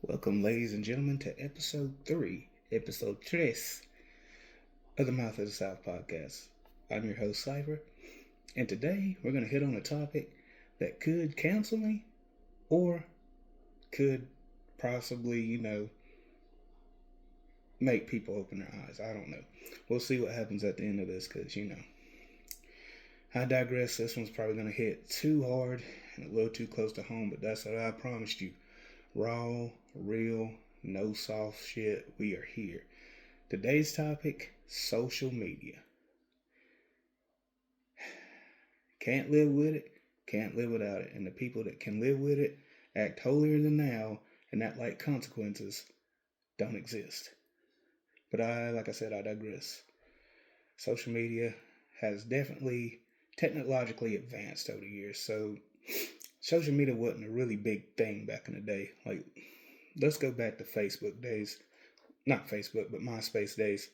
Welcome, ladies and gentlemen, to episode tres of the Mouth of the South podcast. I'm your host, Cypher, and today we're going to hit on a topic that could cancel me or could possibly, make people open their eyes. I don't know. We'll see what happens at the end of this because, I digress. This one's probably going to hit too hard and a little too close to home, but that's what I promised you. Raw, real, no soft shit. We are here. Today's topic, social media. Can't live with it, can't live without it. And the people that can live with it act holier than thou and act like consequences don't exist. But like I said, I digress. Social media has definitely technologically advanced over the years. So social media wasn't a really big thing back in the day. Like, let's go back to Facebook days. Not Facebook, but MySpace days.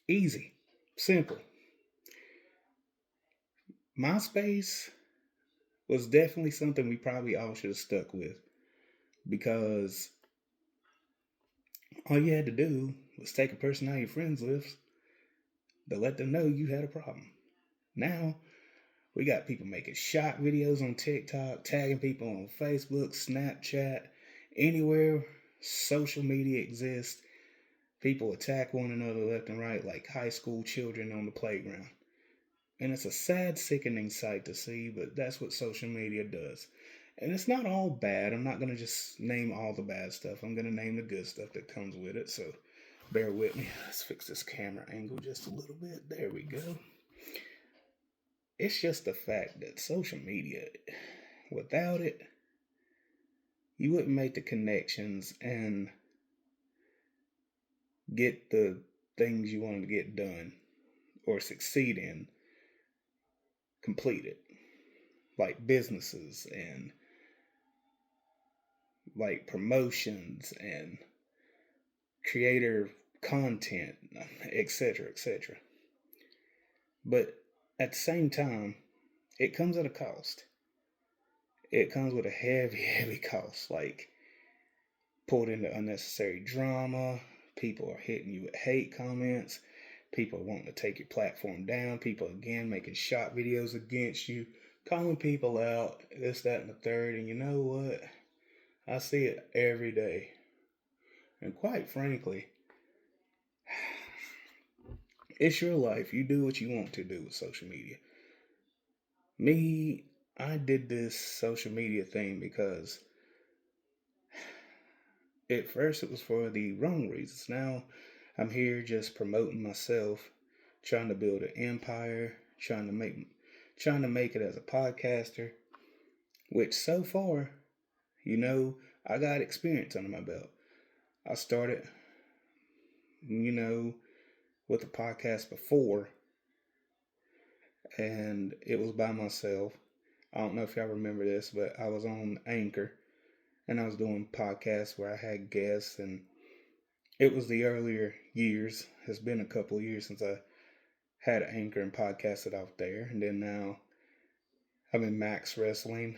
Easy. Simple. MySpace was definitely something we probably all should have stuck with. Because all you had to do was take a person out of your friends list to let them know you had a problem. Now, we got people making shot videos on TikTok, tagging people on Facebook, Snapchat, anywhere social media exists. People attack one another left and right like high school children on the playground. And it's a sad, sickening sight to see, but that's what social media does. And it's not all bad. I'm not going to just name all the bad stuff. I'm going to name the good stuff that comes with it. So bear with me. Let's fix this camera angle just a little bit. There we go. It's just the fact that social media, without it, you wouldn't make the connections and get the things you wanted to get done or succeed in completed. Like businesses and like promotions and creator content, etc., etc. But at the same time, it comes at a cost. It comes with a heavy, heavy cost. Like, pulled into unnecessary drama. People are hitting you with hate comments. People are wanting to take your platform down. People, again, making shot videos against you. Calling people out. This, that, and the third. And you know what? I see it every day. And quite frankly, it's your life. You do what you want to do with social media. Me, I did this social media thing because at first it was for the wrong reasons. Now I'm here just promoting myself, trying to build an empire, trying to make it as a podcaster, which so far, I got experience under my belt. I started, with a podcast before, and it was by myself. I don't know if y'all remember this, but I was on Anchor, and I was doing podcasts where I had guests, and it was the earlier years. It's been a couple of years since I had Anchor and podcasted out there, and then now I'm in Max Wrestling,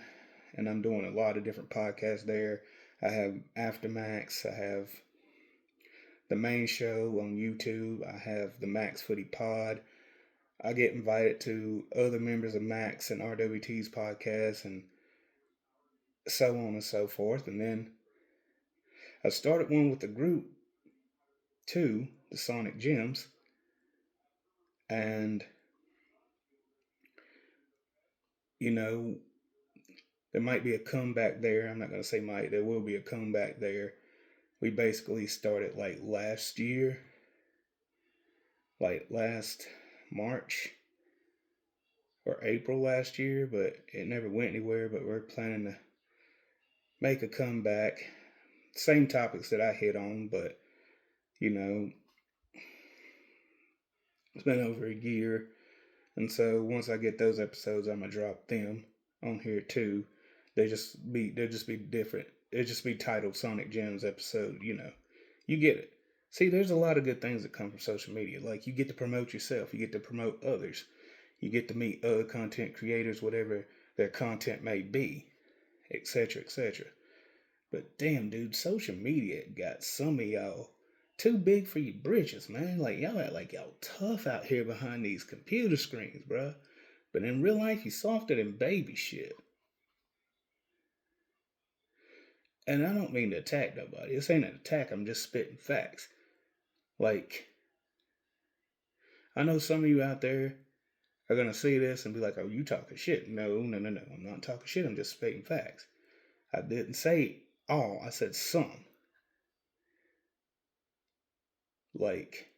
and I'm doing a lot of different podcasts there. I have Aftermax, I have the main show on YouTube, I have the Max Footy Pod. I get invited to other members of Max and RWT's podcast and so on and so forth. And then I started one with the group too, the Sonic Gems. And, there might be a comeback there. I'm not going to say might, there will be a comeback there. We basically started like last year, like last March or April last year, but it never went anywhere. But we're planning to make a comeback. Same topics that I hit on, but it's been over a year. And so once I get those episodes, I'm gonna drop them on here too. They'll just be different. It'll just be titled Sonic Gems episode, You get it. See, there's a lot of good things that come from social media. Like, you get to promote yourself, you get to promote others, you get to meet other content creators, whatever their content may be, etc., etc. But damn, dude, social media got some of y'all too big for your britches, man. Like, y'all act like y'all tough out here behind these computer screens, bruh. But in real life, you softer than baby shit. And I don't mean to attack nobody. This ain't an attack, I'm just spitting facts. Like, I know some of you out there are gonna see this and be like, oh, you talking shit. No, no, no, no. I'm not talking shit, I'm just spitting facts. I didn't say all, I said some. Like,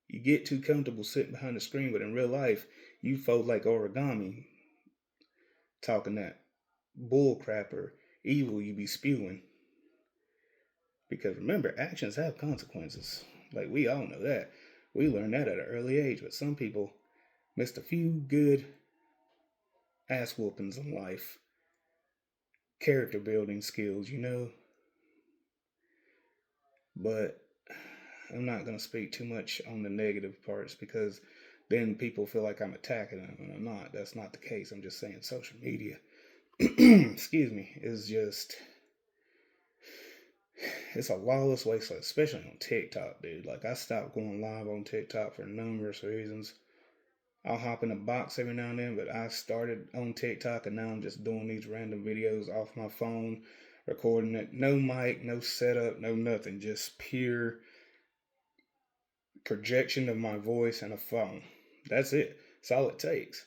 you get too comfortable sitting behind the screen, but in real life, you fold like origami, talking that bull crap or evil you be spewing. Because remember, actions have consequences. Like, we all know that. We learned that at an early age, but some people missed a few good ass whoopings in life, character building skills, you know. But I'm not going to speak too much on the negative parts because then people feel like I'm attacking them, and I'm not. That's not the case. I'm just saying social media, excuse me, is just, it's a lawless wasteland, especially on TikTok, dude. Like, I stopped going live on TikTok for numerous reasons. I'll hop in a box every now and then, but I started on TikTok and now I'm just doing these random videos off my phone, recording it. No mic, no setup, no nothing. Just pure projection of my voice and a phone. That's it. That's all it takes.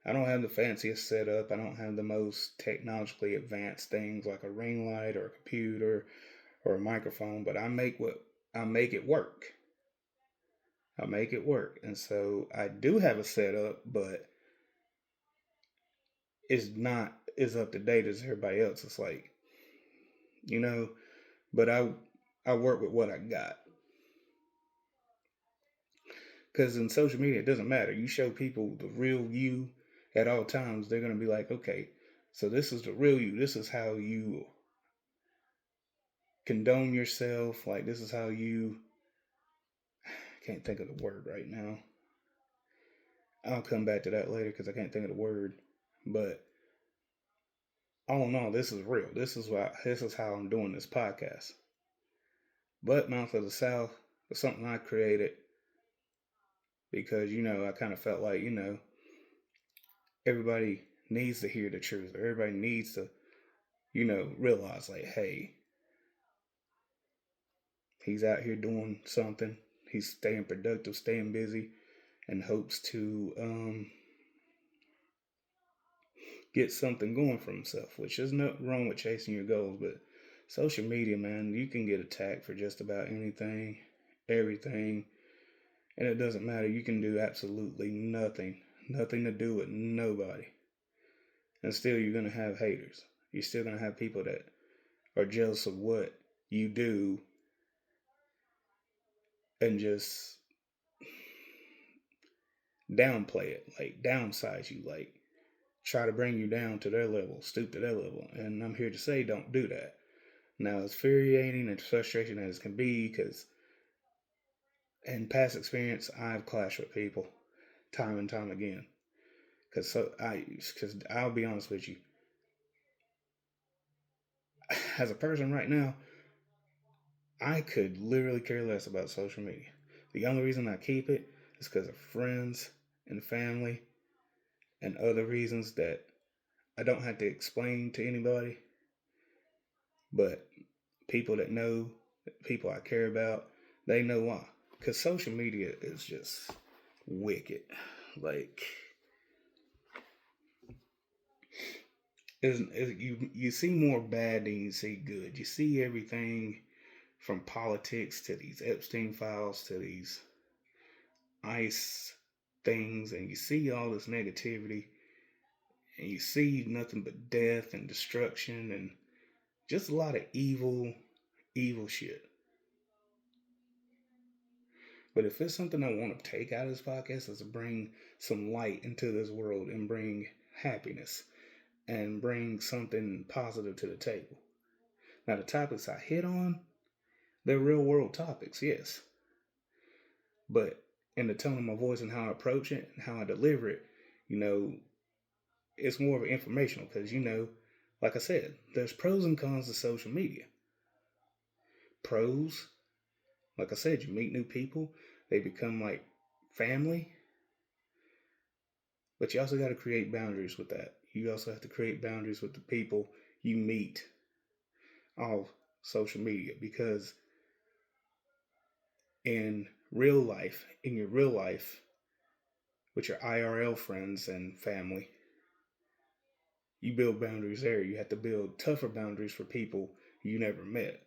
I don't have the fanciest setup. I don't have the most technologically advanced things like a ring light or a computer or a microphone, but I make it work. I make it work. And so I do have a setup, but it's not as up to date as everybody else. It's like, you know, but I work with what I got. Because in social media, it doesn't matter. You show people the real you at all times, they're going to be like, okay, so this is the real you. This is how you condone yourself. Like, this is how you, I can't think of the word right now. I'll come back to that later because I can't think of the word. But all in all, this is real. This is how I'm doing this podcast. But Mouth of the South was something I created because, you know, I kind of felt like, you know, everybody needs to hear the truth. Everybody needs to, you know, realize like, hey, he's out here doing something. He's staying productive, staying busy, and hopes to get something going for himself, which is nothing wrong with chasing your goals. But social media, man, you can get attacked for just about anything, everything, and it doesn't matter. You can do absolutely nothing, nothing to do with nobody. And still, you're going to have haters. You're still going to have people that are jealous of what you do and just downplay it, like downsize you, like try to bring you down to their level, stoop to their level. And I'm here to say, don't do that. Now, as infuriating and frustrating as it can be, because in past experience, I've clashed with people time and time again. Because I'll be honest with you, as a person right now, I could literally care less about social media. The only reason I keep it is because of friends and family and other reasons that I don't have to explain to anybody. But people that know, people I care about, they know why. Because social media is just wicked. Like, you see more bad than you see good. You see everything from politics to these Epstein files to these ICE things, and you see all this negativity, and you see nothing but death and destruction and just a lot of evil shit. But if it's something I want to take out of this podcast is to bring some light into this world and bring happiness and bring something positive to the table. Now, the topics I hit on, they're real world topics, yes. But in the tone of my voice and how I approach it and how I deliver it, you know, it's more of an informational because, you know, Like I said, there's pros and cons to social media. Pros, like I said, you meet new people, they become like family, but you also got to create boundaries with that. You also have to create boundaries with the people you meet off social media, because in your real life, with your IRL friends and family, you build boundaries there. You have to build tougher boundaries for people you never met.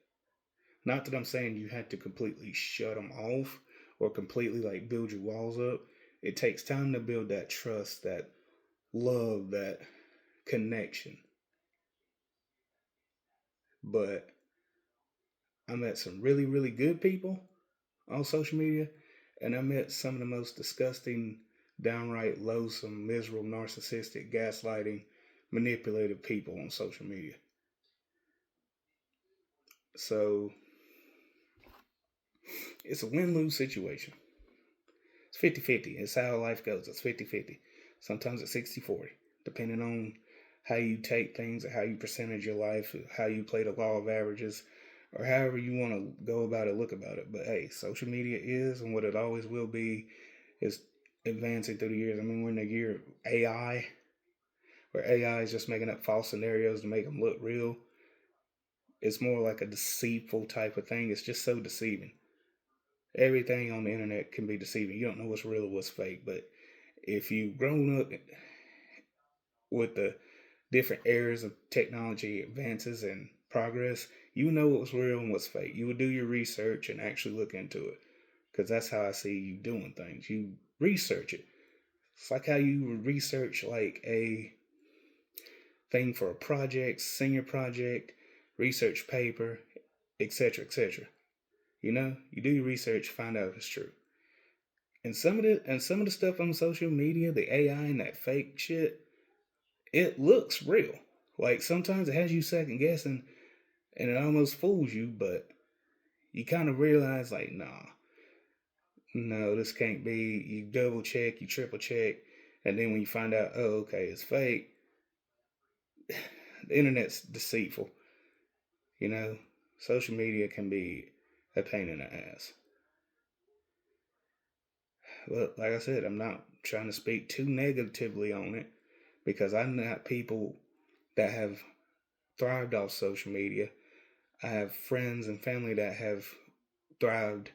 Not that I'm saying you have to completely shut them off or completely like build your walls up. It takes time to build that trust, that love, that connection. But I met some really, really good people on social media, and I met some of the most disgusting, downright loathsome, miserable, narcissistic, gaslighting, manipulative people on social media. So it's a win lose situation. It's 50-50. It's how life goes. It's 50-50. Sometimes it's 60-40, depending on how you take things, or how you percentage your life, how you play the law of averages, or however you want to go about it, look about it. But hey, social media is, and what it always will be, is advancing through the years. I mean, we're in the year of AI, where AI is just making up false scenarios to make them look real. It's more like a deceitful type of thing. It's just so deceiving. Everything on the internet can be deceiving. You don't know what's real or what's fake. But if you've grown up with the different eras of technology advances and progress, you know what's real and what's fake. You would do your research and actually look into it. Because that's how I see you doing things. You research it. It's like how you would research like a thing for a project, senior project, research paper, etc., etc. You know, you do your research, find out if it's true. And some of the stuff on social media, the AI and that fake shit, it looks real. Like sometimes it has you second guessing, and it almost fools you, but you kind of realize like, nah, no, this can't be. You double check, you triple check, and then when you find out, oh, okay, it's fake, the internet's deceitful. You know, social media can be a pain in the ass. But like I said, I'm not trying to speak too negatively on it, because I know people that have thrived off social media. I have friends and family that have thrived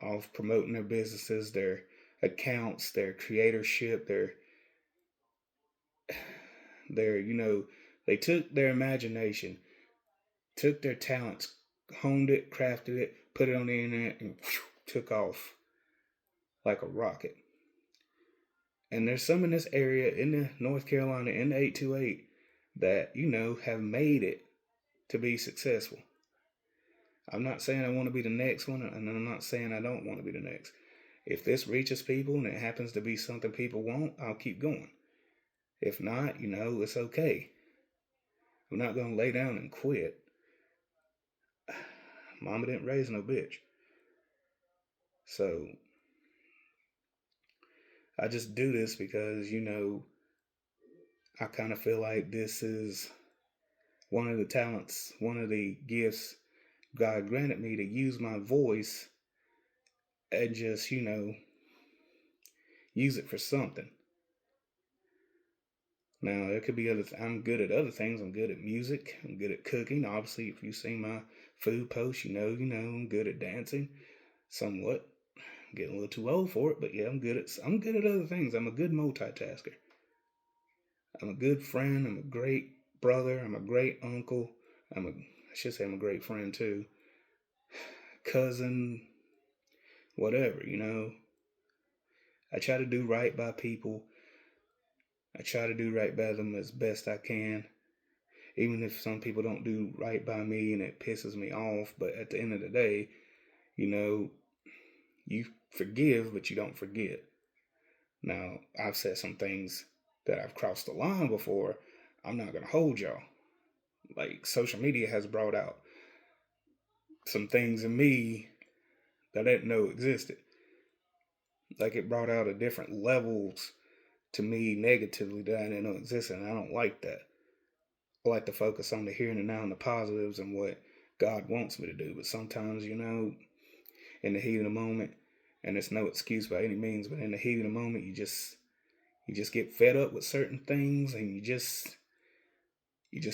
off promoting their businesses, their accounts, their creatorship, their they took their imagination, took their talents, honed it, crafted it, put it on the internet, and took off like a rocket. And there's some in this area, in the North Carolina, in the 828, that, have made it to be successful. I'm not saying I want to be the next one, and I'm not saying I don't want to be the next. If this reaches people and it happens to be something people want, I'll keep going. If not, it's okay. I'm not going to lay down and quit. Mama didn't raise no bitch. So I just do this because, I kind of feel like this is one of the talents, one of the gifts God granted me, to use my voice and just, use it for something. Now, there could be I'm good at other things. I'm good at music. I'm good at cooking. Obviously, if you've seen my food posts, I'm good at dancing somewhat. I'm getting a little too old for it, but yeah, I'm good at other things. I'm a good multitasker. I'm a good friend. I'm a great brother. I'm a great uncle. I should say I'm a great friend too. Cousin, whatever, I try to do right by people. I try to do right by them as best I can. Even if some people don't do right by me and it pisses me off. But at the end of the day, you forgive, but you don't forget. Now, I've said some things that I've crossed the line before. I'm not going to hold y'all. Like, social media has brought out some things in me that I didn't know existed. Like, it brought out a different levels to me negatively that I didn't know existed, and I don't like that. I like to focus on the here and the now and the positives and what God wants me to do. But sometimes, in the heat of the moment, and it's no excuse by any means, but in the heat of the moment, you just get fed up with certain things, and you just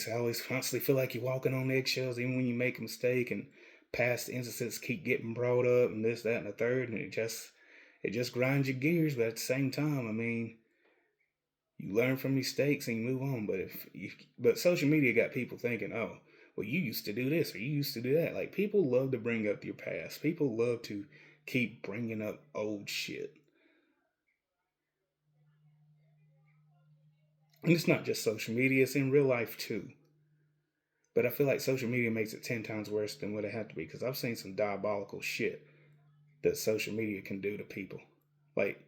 always constantly feel like you're walking on eggshells, even when you make a mistake, and past instances keep getting brought up, and this, that, and the third, and it just grinds your gears. But at the same time, I mean, you learn from mistakes and you move on. But social media got people thinking, oh, well, you used to do this or you used to do that. Like, people love to bring up your past. People love to keep bringing up old shit. And it's not just social media; it's in real life too. But I feel like social media makes it 10 times worse than what it had to be, because I've seen some diabolical shit that social media can do to people. Like,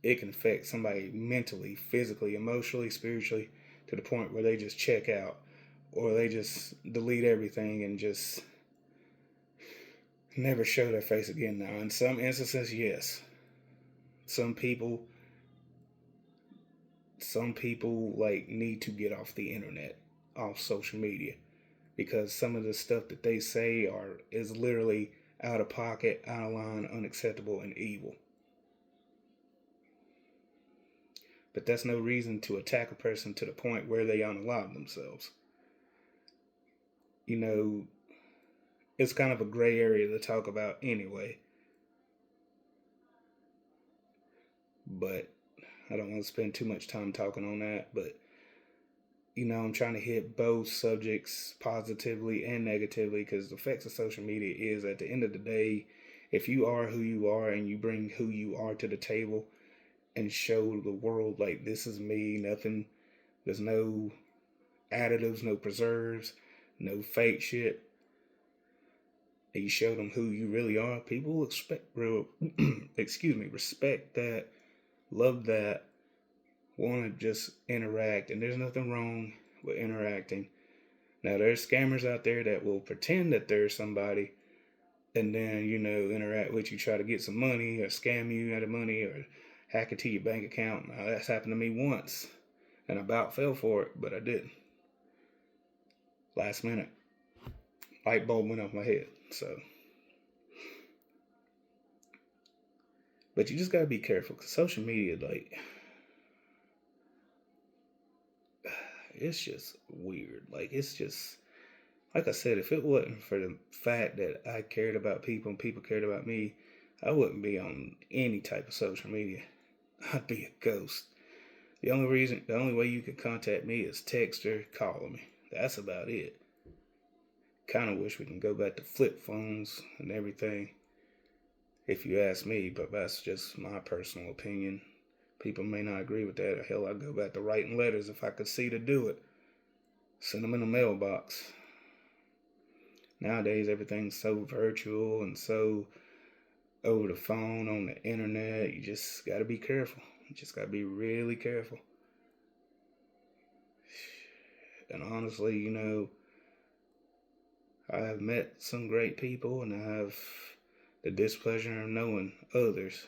it can affect somebody mentally, physically, emotionally, spiritually, to the point where they just check out, or they just delete everything and just never show their face again. Now, in some instances, yes. Some people some people like need to get off the internet, off social media, because some of the stuff that they say is literally out of pocket, out of line, unacceptable, and evil. But that's no reason to attack a person to the point where they unalive themselves. You know, it's kind of a gray area to talk about anyway. But I don't want to spend too much time talking on that. But, I'm trying to hit both subjects positively and negatively, because the effects of social media is, at the end of the day, if you are who you are and you bring who you are to the table and show the world, like, this is me, nothing, there's no additives, no preserves, no fake shit, and you show them who you really are, people respect that, love that, want to just interact. And there's nothing wrong with interacting. Now, there's scammers out there that will pretend that they're somebody and then, interact with you, try to get some money or scam you out of money or hack into your bank account. Now, that's happened to me once, and I about fell for it, but I didn't. Last minute, light bulb went off my head. So, but you just gotta be careful, because social media, like, it's just weird. Like, it's just, like I said, if it wasn't for the fact that I cared about people and people cared about me, I wouldn't be on any type of social media. I'd be a ghost. The only way you can contact me is text or call me. That's about it. Kind of wish we can go back to flip phones and everything, if you ask me, but that's just my personal opinion. People may not agree with that. Or hell, I'd go back to writing letters if I could see to do it. Send them in a mailbox. Nowadays, everything's so virtual and so over the phone, on the internet. You just got to be careful. You just got to be really careful. And honestly, I have met some great people, and I have the displeasure of knowing others.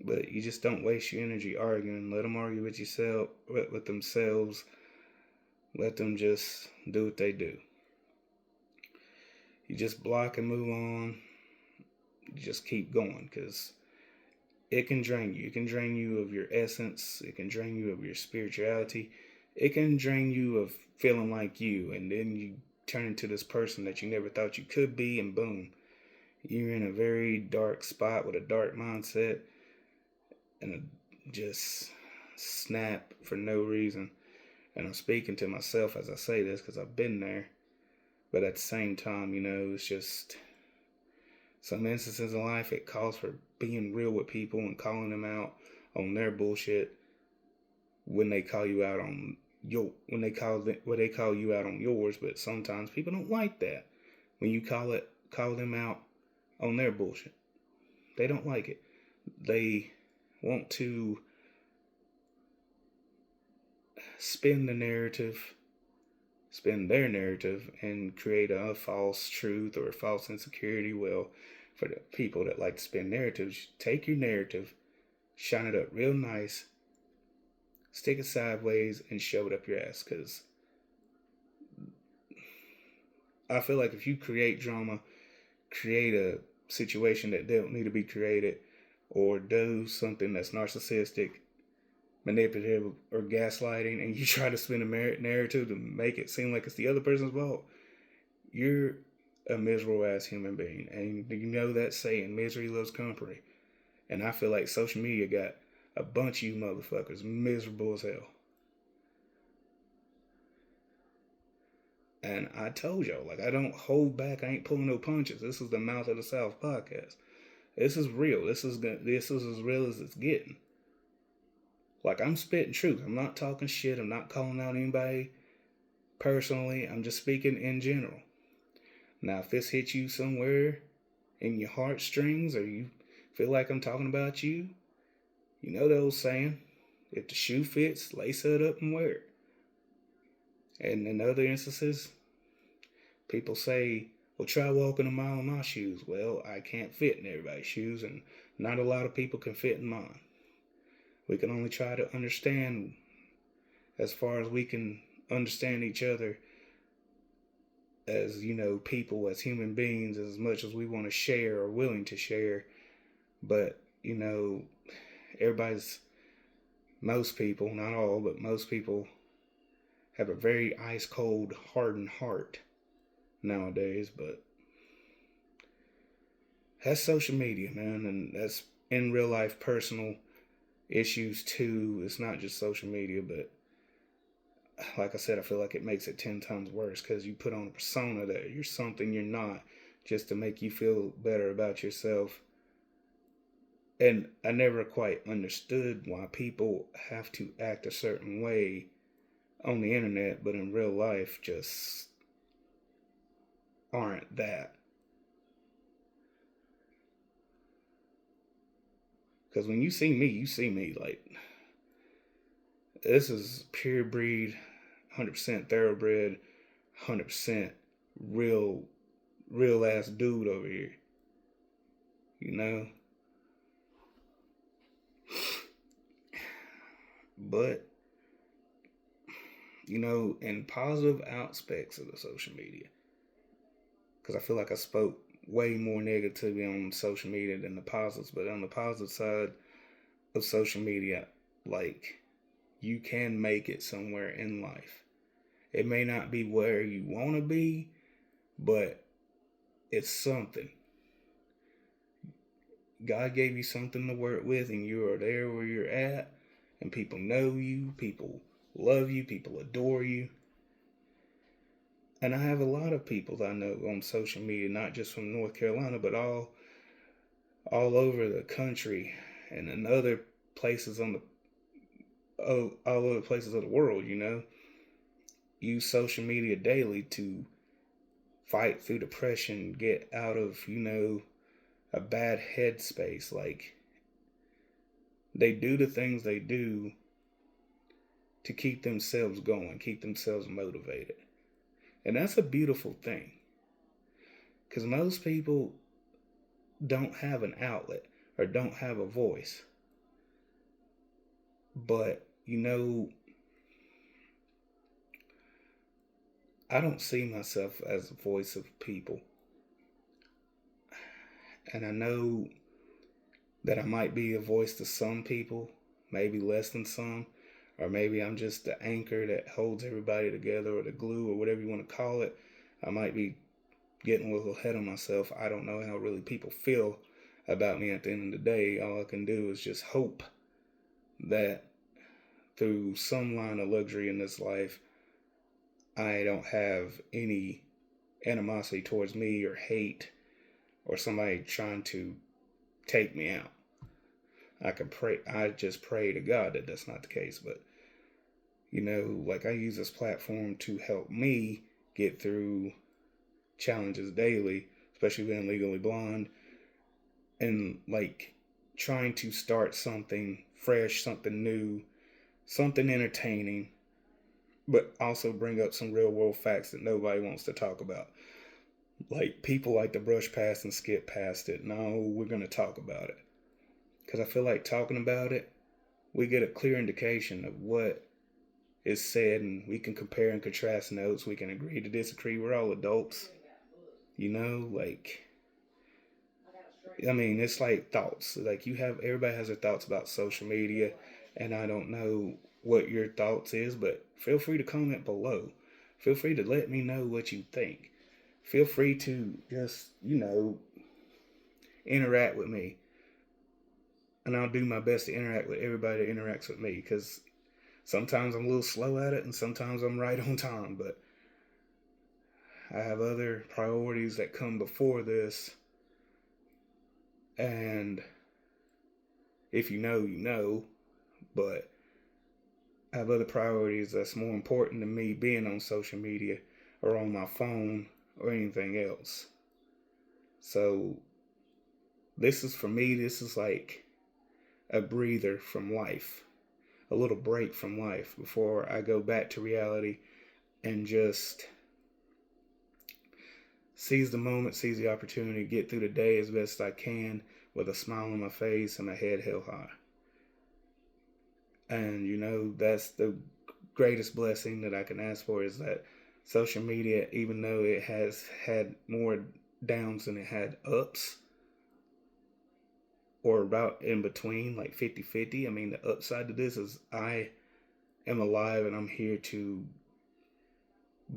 But you just don't waste your energy arguing. Let them argue with themselves. Let them just do what they do. You just block and move on. You just keep going, because it can drain you. It can drain you of your essence. It can drain you of your spirituality. It can drain you of feeling like you. And then you turn into this person that you never thought you could be, and boom, you're in a very dark spot with a dark mindset, and just snap for no reason. And I'm speaking to myself as I say this, because I've been there. But at the same time, it's just some instances in life, it calls for being real with people and calling them out on their bullshit when they call you out on they call you out on yours. But sometimes people don't like that when you call them out on their bullshit. They don't like it. They want to spin their narrative, and create a false truth or a false insecurity. Well, for the people that like to spin narratives, take your narrative, shine it up real nice, stick it sideways and shove it up your ass. Because I feel like if you create drama, create a situation that don't need to be created, or do something that's narcissistic, manipulative, or gaslighting, and you try to spin a narrative to make it seem like it's the other person's fault, you're a miserable ass human being. And you know that saying, misery loves company. And I feel like social media got a bunch of you motherfuckers miserable as hell. And I told y'all, like, I don't hold back. I ain't pulling no punches. This is the Mouth of the South podcast. This is real. This is as real as it's getting. Like, I'm spitting truth. I'm not talking shit. I'm not calling out anybody personally. I'm just speaking in general. Now, if this hits you somewhere in your heartstrings, or you feel like I'm talking about you, you know the old saying, if the shoe fits, lace it up and wear it. And in other instances, people say, well, try walking a mile in my shoes. Well, I can't fit in everybody's shoes, and not a lot of people can fit in mine. We can only try to understand as far as we can understand each other as, people, as human beings, as much as we want to share or willing to share. But, most people, not all, but most people have a very ice cold, hardened heart nowadays. But that's social media, man, and that's in real life personal issues too. It's not just social media, but like I said, I feel like it makes it 10 times worse, because you put on a persona that you're something you're not, just to make you feel better about yourself. And I never quite understood why people have to act a certain way on the internet, but in real life just aren't that. Because when you see me like, this is pure breed, 100% thoroughbred, 100% real ass dude over here. But, in positive aspects of the social media, because I feel like I spoke way more negatively on social media than the positives, but on the positive side of social media, like, you can make it somewhere in life. It may not be where you want to be, but it's something. God gave you something to work with, and you are there where you're at, and people know you, people love you, people adore you. And I have a lot of people that I know on social media, not just from North Carolina, but all over the country and in other places all other places of the world, use social media daily to fight through depression, get out of, a bad headspace. Like, they do the things they do to keep themselves going, keep themselves motivated. And that's a beautiful thing. Because most people don't have an outlet or don't have a voice. But, I don't see myself as a voice of people. And I know that I might be a voice to some people, maybe less than some, or maybe I'm just the anchor that holds everybody together, or the glue, or whatever you want to call it. I might be getting a little ahead of myself. I don't know how really people feel about me at the end of the day. All I can do is just hope that through some line of luxury in this life, I don't have any animosity towards me or hate or somebody trying to take me out. I just pray to God that that's not the case. But, like, I use this platform to help me get through challenges daily, especially being legally blonde, and, like, trying to start something fresh, something new, something entertaining, but also bring up some real world facts that nobody wants to talk about. Like, people like to brush past and skip past it. No, we're going to talk about it. Because I feel like talking about it we get a clear indication of what is said, and we can compare and contrast notes. We can agree to disagree. We're all adults, like, I mean, it's like thoughts. Like, everybody has their thoughts about social media, and I don't know what your thoughts is, but feel free to comment below. Feel free to let me know what you think. Feel free to just, interact with me. And I'll do my best to interact with everybody that interacts with me, because sometimes I'm a little slow at it, and sometimes I'm right on time, but I have other priorities that come before this. And if you know, you know, but I have other priorities that's more important than me being on social media or on my phone or anything else. So this is, for me, this is like a breather from life, a little break from life before I go back to reality and just seize the moment, seize the opportunity, get through the day as best I can with a smile on my face and my head held high. And that's the greatest blessing that I can ask for, is that social media, even though it has had more downs than it had ups, or about in between, like 50-50. I mean, the upside to this is I am alive and I'm here to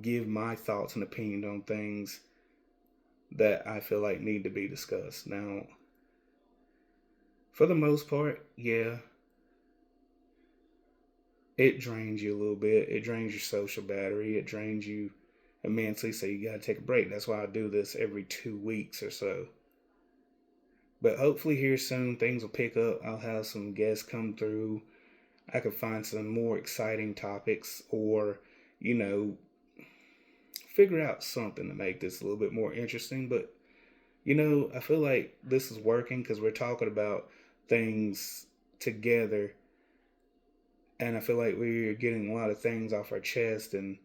give my thoughts and opinions on things that I feel like need to be discussed. Now, for the most part, yeah, it drains you a little bit. It drains your social battery. It drains you immensely, so you gotta take a break. That's why I do this every 2 weeks or so. But hopefully here soon things will pick up. I'll have some guests come through. I could find some more exciting topics, or, figure out something to make this a little bit more interesting. But, I feel like this is working because we're talking about things together. And I feel like we're getting a lot of things off our chest, and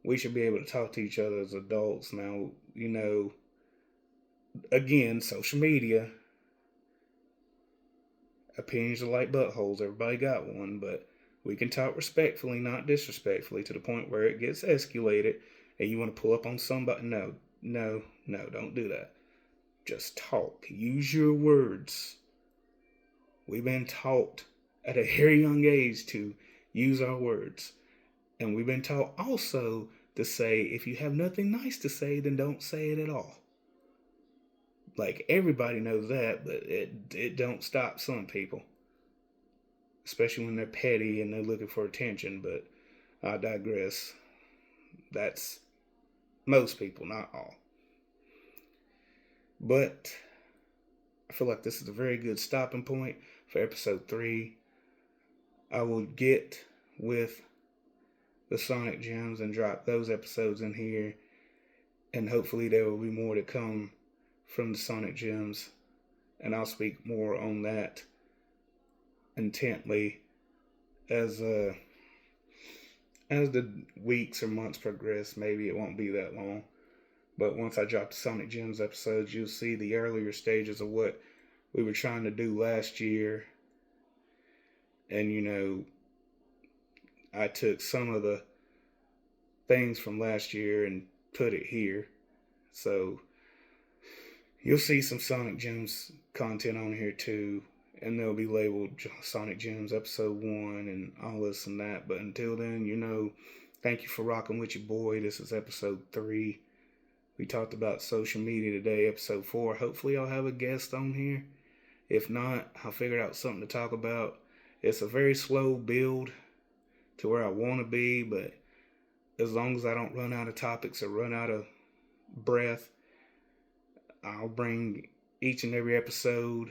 we should be able to talk to each other as adults. Now, again, social media, opinions are like buttholes. Everybody got one, but we can talk respectfully, not disrespectfully, to the point where it gets escalated and you want to pull up on somebody. No, don't do that. Just talk. Use your words. We've been taught at a very young age to use our words. And we've been taught also to say, if you have nothing nice to say, then don't say it at all. Like, everybody knows that, but it don't stop some people. Especially when they're petty and they're looking for attention, but I digress. That's most people, not all. But I feel like this is a very good stopping point for episode 3. I will get with the Sonic Gems and drop those episodes in here, and hopefully there will be more to come from the Sonic Gems, and I'll speak more on that intently as the weeks or months progress. Maybe it won't be that long, but once I drop the Sonic Gems episodes, you'll see the earlier stages of what we were trying to do last year. And I took some of the things from last year and put it here, so you'll see some Sonic Gems content on here too, and they'll be labeled Sonic Gems episode 1 and all this and that. But until then, thank you for rocking with your boy. This is episode 3. We talked about social media today, episode 4. Hopefully I'll have a guest on here. If not, I'll figure out something to talk about. It's a very slow build to where I want to be, but as long as I don't run out of topics or run out of breath, I'll bring each and every episode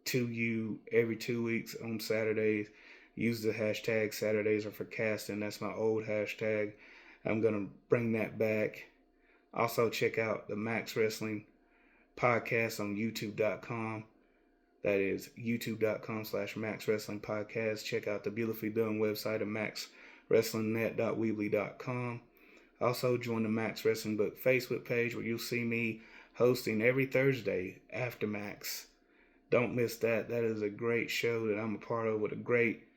to you every 2 weeks on Saturdays. Use the hashtag Saturdays are for casting. That's my old hashtag. I'm going to bring that back. Also, check out the Max Wrestling Podcast on YouTube.com. That is youtube.com/Max Wrestling Podcast. Check out the beautifully done website of maxwrestlingnet.weebly.com. Also, join the Max Wrestling Book Facebook page, where you'll see me hosting every Thursday after Max Don't miss that. That is a great show that I'm a part of with a great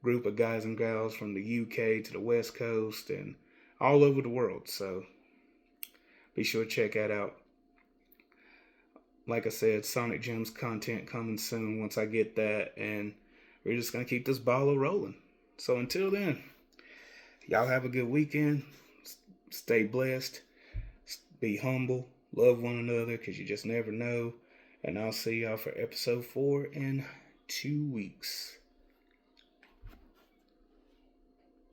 group of guys and gals from the UK to the West Coast and all over the world. So be sure to check that out. Like I said, Sonic Gems content coming soon once I get that. And we're just going to keep this ball rolling. So until then, y'all have a good weekend. Stay blessed. Be humble. Love one another because you just never know. And I'll see y'all for episode 4 in 2 weeks.